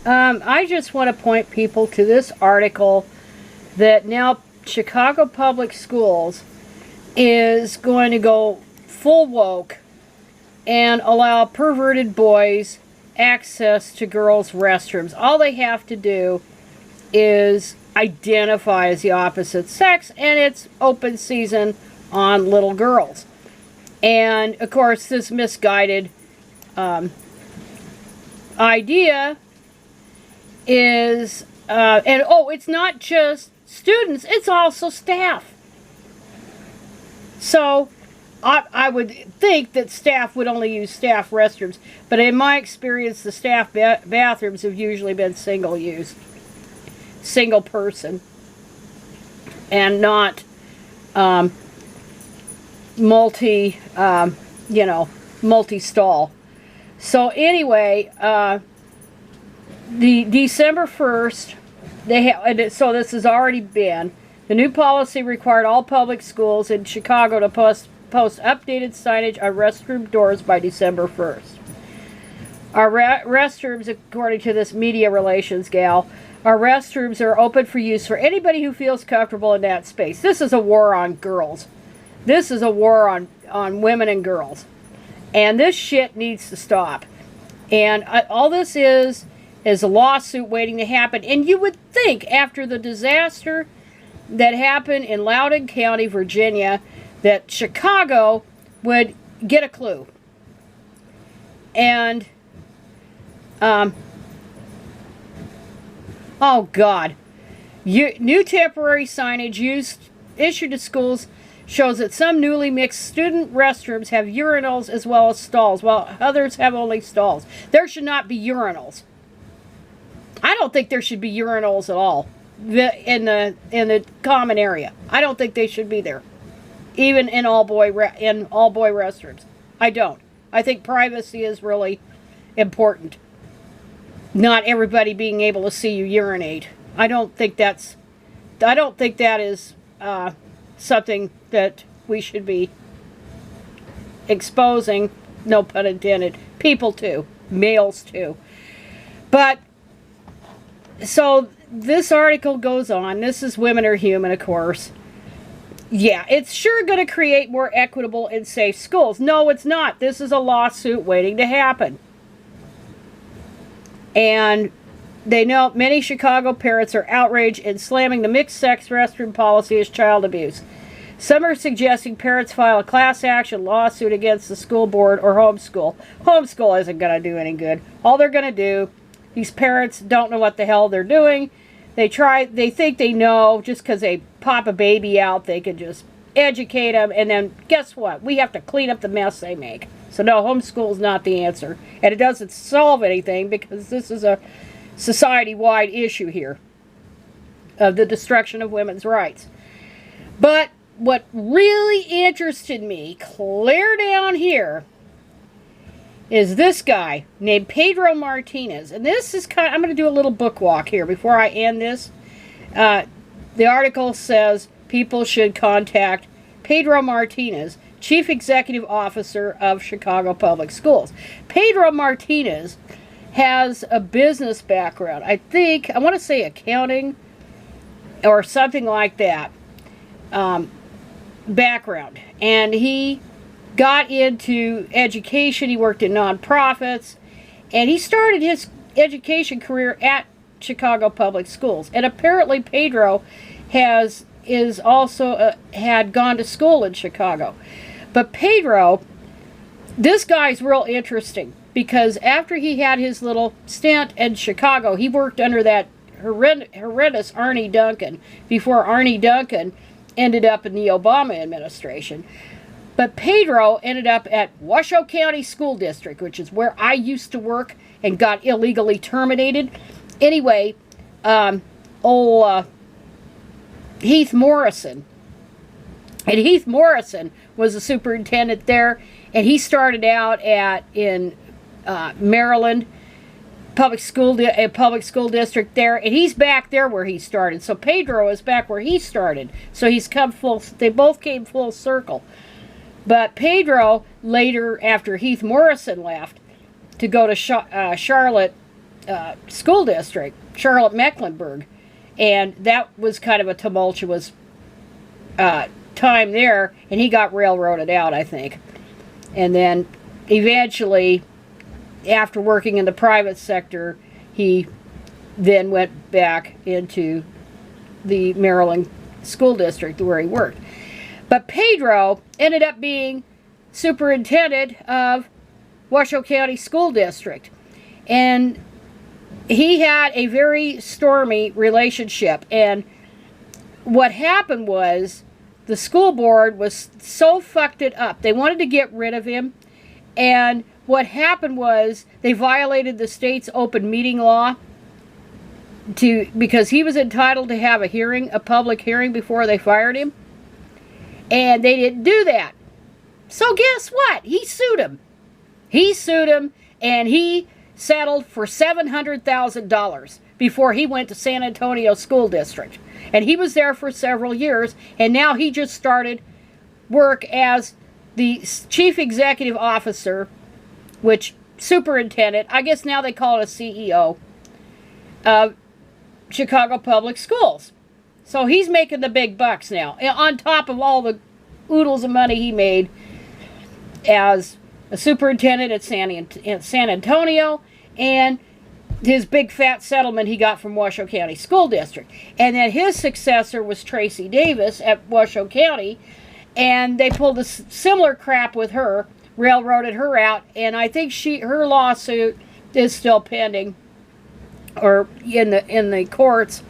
I just want to point people to this article that now Chicago Public Schools is going to go full woke and allow perverted boys access to girls' restrooms. All they have to do is identify as the opposite sex, and it's open season on little girls. And of course, this misguided idea is, and oh, it's not just students, it's also staff. So I would think that staff would only use staff restrooms, but in my experience, the staff bathrooms have usually been single use, single person, and not multi-stall. So anyway, the December 1st, so this has already been, the new policy required all public schools in Chicago to post updated signage on restroom doors by December 1st. Our restrooms, according to this media relations gal, our restrooms are open for use for anybody who feels comfortable in that space. This is a war on girls. This is a war on women and girls. And this shit needs to stop. And all this is a lawsuit waiting to happen. And you would think after the disaster that happened in Loudoun County, Virginia, that Chicago would get a clue. And, oh God. New temporary signage issued to schools shows that some newly mixed student restrooms have urinals as well as stalls, while others have only stalls. There should not be urinals. I don't think there should be urinals at all in the common area. I don't think they should be there, even in all boy restrooms. I don't. I think privacy is really important. Not everybody being able to see you urinate. I don't think that is something that we should be exposing, no pun intended, people to, males to. But, so this article goes on. This is Women Are Human, of course. Yeah, it's sure going to create more equitable and safe schools. No, it's not. This is a lawsuit waiting to happen. And they know many Chicago parents are outraged and slamming the mixed-sex restroom policy as child abuse. Some are suggesting parents file a class action lawsuit against the school board or homeschool. Homeschool isn't going to do any good. All they're going to do, these parents don't know what the hell they're doing. They think they know, just because they pop a baby out, they can just educate them, and then guess what? We have to clean up the mess they make. So no, homeschool is not the answer. And it doesn't solve anything, because this is a society-wide issue here of the destruction of women's rights. But what really interested me clear down here is this guy named Pedro Martinez. And this is I'm going to do a little book walk here before I end this. The article says people should contact Pedro Martinez, Chief Executive Officer of Chicago Public Schools. Pedro Martinez has a business background. I want to say accounting or something like that. Background. And he got into education. He worked in nonprofits, and he started his education career at Chicago Public Schools. And apparently Pedro is also had gone to school in Chicago. But Pedro, this guy's real interesting, because after he had his little stint in Chicago, he worked under that horrendous Arnie Duncan before Arnie Duncan ended up in the Obama administration. But Pedro ended up at Washoe County School District, which is where I used to work and got illegally terminated. Anyway, Heath Morrison. And Heath Morrison was the superintendent there, and he started out in Maryland public school district there, and he's back there where he started. So Pedro is back where he started. So he's come full. They both came full circle. But Pedro later, after Heath Morrison left to go to Charlotte school district, Charlotte Mecklenburg. And that was kind of a tumultuous time there, and he got railroaded out, I think. And then eventually, after working in the private sector, he then went back into the Maryland school district where he worked. But Pedro ended up being superintendent of Washoe County School District. And he had a very stormy relationship. And what happened was the school board was so fucked it up. They wanted to get rid of him. And what happened was they violated the state's open meeting law because he was entitled to have a hearing, a public hearing, before they fired him. And they didn't do that. So guess what? He sued him. He sued him, and he settled for $700,000 before he went to San Antonio School District. And he was there for several years, and now he just started work as the chief executive officer, which superintendent, I guess now they call it a CEO, of Chicago Public Schools. So he's making the big bucks now, on top of all the oodles of money he made as a superintendent at San Antonio, and his big fat settlement he got from Washoe County School District. And then his successor was Tracy Davis at Washoe County, and they pulled a similar crap with her, railroaded her out, and I think her lawsuit is still pending, or in the courts.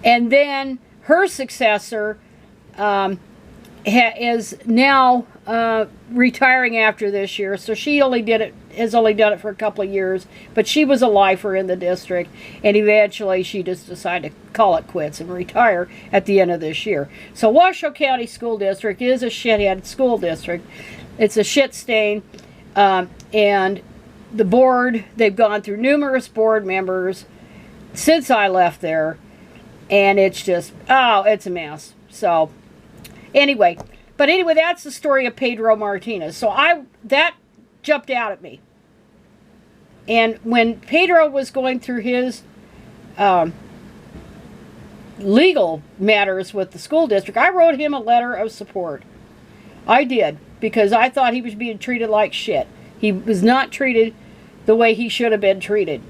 And then her successor is now retiring after this year, so she has only done it for a couple of years, but she was a lifer in the district, and eventually she just decided to call it quits and retire at the end of this year. So Washoe County School District is a shithead school district. It's a shit stain, and the board, they've gone through numerous board members since I left there, and it's just, it's a mess. So anyway, that's the story of Pedro Martinez. So that jumped out at me. And when Pedro was going through his legal matters with the school district, I wrote him a letter of support. I did, because I thought he was being treated like shit. He was not treated the way he should have been treated.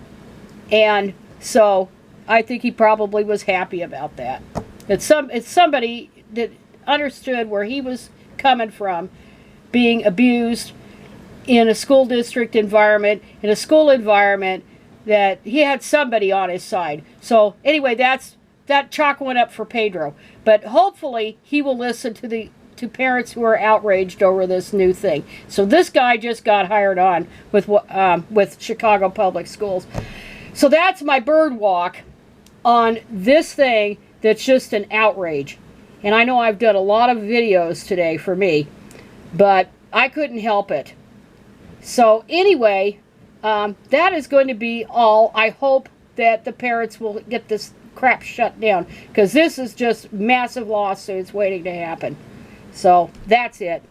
And so I think he probably was happy about that. It's somebody that understood where he was coming from, being abused in a school district environment, in a school environment, that he had somebody on his side. So anyway, that chalk went up for Pedro. But hopefully he will listen to parents who are outraged over this new thing. So this guy just got hired on with Chicago Public Schools. So that's my bird walk on this thing that's just an outrage. And I know I've done a lot of videos today for me, but I couldn't help it. So anyway, that is going to be all. I hope that the parents will get this crap shut down, because this is just massive lawsuits waiting to happen. So that's it.